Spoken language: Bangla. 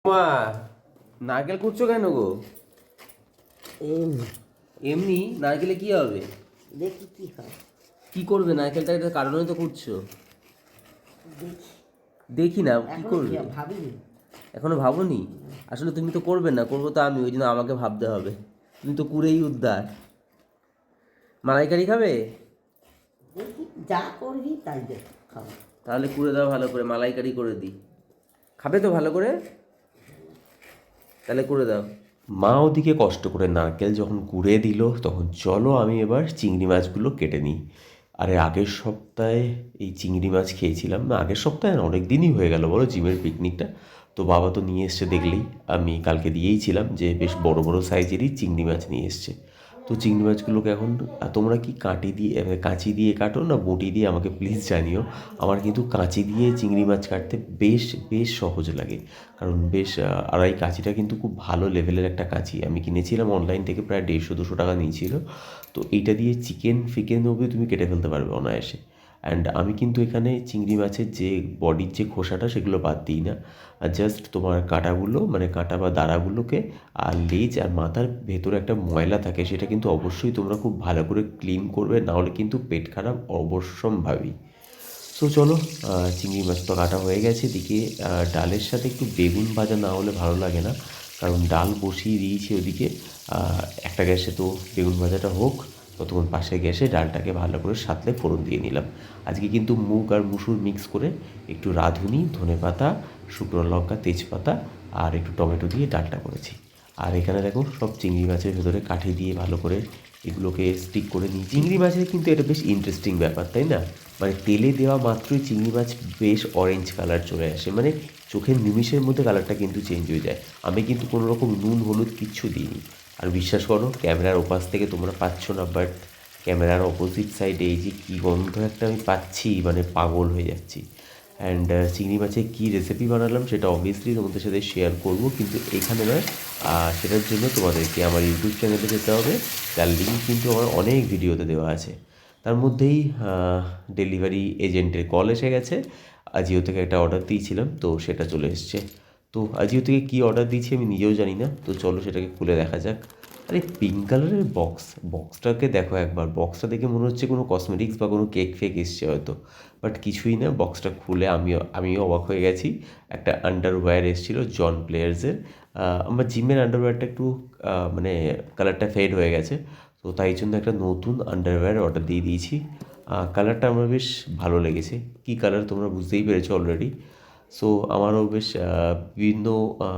মা, নারকেল কুটছো কেন গো? এমনি এমনি? নারকেলে কি হবে? দেখি কি হয়। কি করবে নারকেলটা? এটা কারণে তো কুটছো। দেখি দেখি না কি এখনো করবে। ভাবিনি। এখনো ভাবোনি? আসলে তুমি তো করবে না, করবো তো আমি, ওই জন্য আমাকে ভাবতে হবে। তুমি তো কুড়েই উদ্ধার। মালাইকারি খাবে? দেখি যা করবি তাই দেখ খাবো। তাহলে কুড়ে দাও ভালো করে, মালাইকারি করে দিই। খাবে তো ভালো করে? তাহলে করে দাও। মা ওদিকে কষ্ট করে নারকেল যখন কুড়ে দিল, তখন চলো আমি এবার চিংড়ি মাছগুলো কেটে নিই। আরে আগের সপ্তাহে এই চিংড়ি মাছ খেয়েছিলাম, না আগের সপ্তাহে না, অনেক দিনই হয়ে গেল বলো জিমের পিকনিকটা। তো বাবা তো নিয়ে এসছে দেখলেই, আমি কালকে দিয়েইছিলাম যে বেশ বড় বড় সাইজেরই চিংড়ি মাছ নিয়ে এসছে। তো চিংড়ি মাছগুলোকে এখন তোমরা কি কাঁটি দিয়ে কাঁচি দিয়ে কাটো না বঁটি দিয়ে আমাকে প্লিজ জানিও। আমার কিন্তু কাঁচি দিয়ে চিংড়ি মাছ কাটতে বেশ বেশ সহজ লাগে। কারণ বেশ আর এই কাঁচিটা কিন্তু খুব ভালো লেভেলের একটা কাঁচি, আমি কিনেছিলাম অনলাইন থেকে, প্রায় 150-200 টাকা নিয়েছিল। তো এইটা দিয়ে চিকেন ফিকেন অবধি তুমি কেটে ফেলতে পারবে অনায়াসে। অ্যান্ড আমি কিন্তু এখানে চিংড়ি মাছের যে বডির যে খোসাটা সেগুলো বাদ দিই না, আর জাস্ট তোমার কাঁটাগুলো মানে কাঁটা বা দাঁড়াগুলোকে, আর লেজ আর মাথার ভেতরে একটা ময়লা থাকে সেটা কিন্তু অবশ্যই তোমরা খুব ভালো করে ক্লিন করবে, নাহলে কিন্তু পেট খারাপ অবশ্যম্ভাবী। সো চলো, চিংড়ি মাছ তো কাটা হয়ে গেছে এদিকে। ডালের সাথে একটু বেগুন ভাজা না হলে ভালো লাগে না, কারণ ডাল বসিয়ে দিয়েছি ওদিকে। একটা গ্যাসে তো বেগুন ভাজাটা হোক, ততক্ষণ পাশের গ্যাসে ডালটাকে ভালো করে সাঁতলে ফোড়ন দিয়ে নিলাম। আজকে কিন্তু মুগ আর মুসুর মিক্স করে একটু রাঁধুনি, ধনেপাতা, শুকনো লঙ্কা, তেজপাতা আর একটু টমেটো দিয়ে ডালটা করেছি। আর এখানে দেখো সব চিংড়ি মাছের ভেতরে কাঠি দিয়ে ভালো করে এগুলোকে স্টিক করে নিই। চিংড়ি মাছের কিন্তু এটা বেশ ইন্টারেস্টিং ব্যাপার, তাই না? মানে তেলে দেওয়া মাত্রই চিংড়ি মাছ বেশ অরেঞ্জ কালার চলে আসে, মানে চোখের নিমিষের মধ্যে কালারটা কিন্তু চেঞ্জ হয়ে যায়। আমি কিন্তু কোনো রকম নুন হলুদ কিচ্ছু দিইনি। আর বিশ্বাস করো, ক্যামেরার ওপাশ থেকে তোমরা পাচ্ছ না, বাট ক্যামেরার অপোজিট সাইডে এই যে কী গন্ধ একটা আমি পাচ্ছি, মানে পাগল হয়ে যাচ্ছি। অ্যান্ড চিংড়ি মাছের কী রেসিপি বানালাম সেটা অবভিয়াসলি তোমাদের সাথে শেয়ার করব, কিন্তু এখানে নয়। সেটার জন্য তোমাদেরকে আমার ইউটিউব চ্যানেলে যেতে হবে, তার লিঙ্ক কিন্তু আমার অনেক ভিডিওতে দেওয়া আছে। তার মধ্যেই ডেলিভারি এজেন্টের কল এসে গেছে। আজিও থেকে একটা অর্ডার দিয়েছিলাম, তো সেটা চলে এসছে। তো আজিও থেকে কী অর্ডার দিয়েছি আমি নিজেও জানি না, তো চলো সেটাকে খুলে দেখা যাক। আরে পিঙ্ক কালারের বক্সটাকে দেখো একবার, বক্সটা দেখে মনে হচ্ছে কোনো কসমেটিক্স বা কোনো কেক ফেক এসছে হয়তো, বাট কিছুই না। বক্সটা খুলে আমিও অবাক হয়ে গেছি। একটা আন্ডারওয়্যার এসেছিলো জন প্লেয়ার্সের। আমার জিমের আন্ডারওয়্যারটা একটু মানে কালারটা ফেড হয়ে গেছে, তো তাই জন্য একটা নতুন আন্ডারওয়্যার অর্ডার দিয়ে দিয়েছি। কালারটা আমার বেশ ভালো লেগেছে। কী কালার তোমরা বুঝতেই পেরেছো অলরেডি। সো আমারও বেশ বিভিন্ন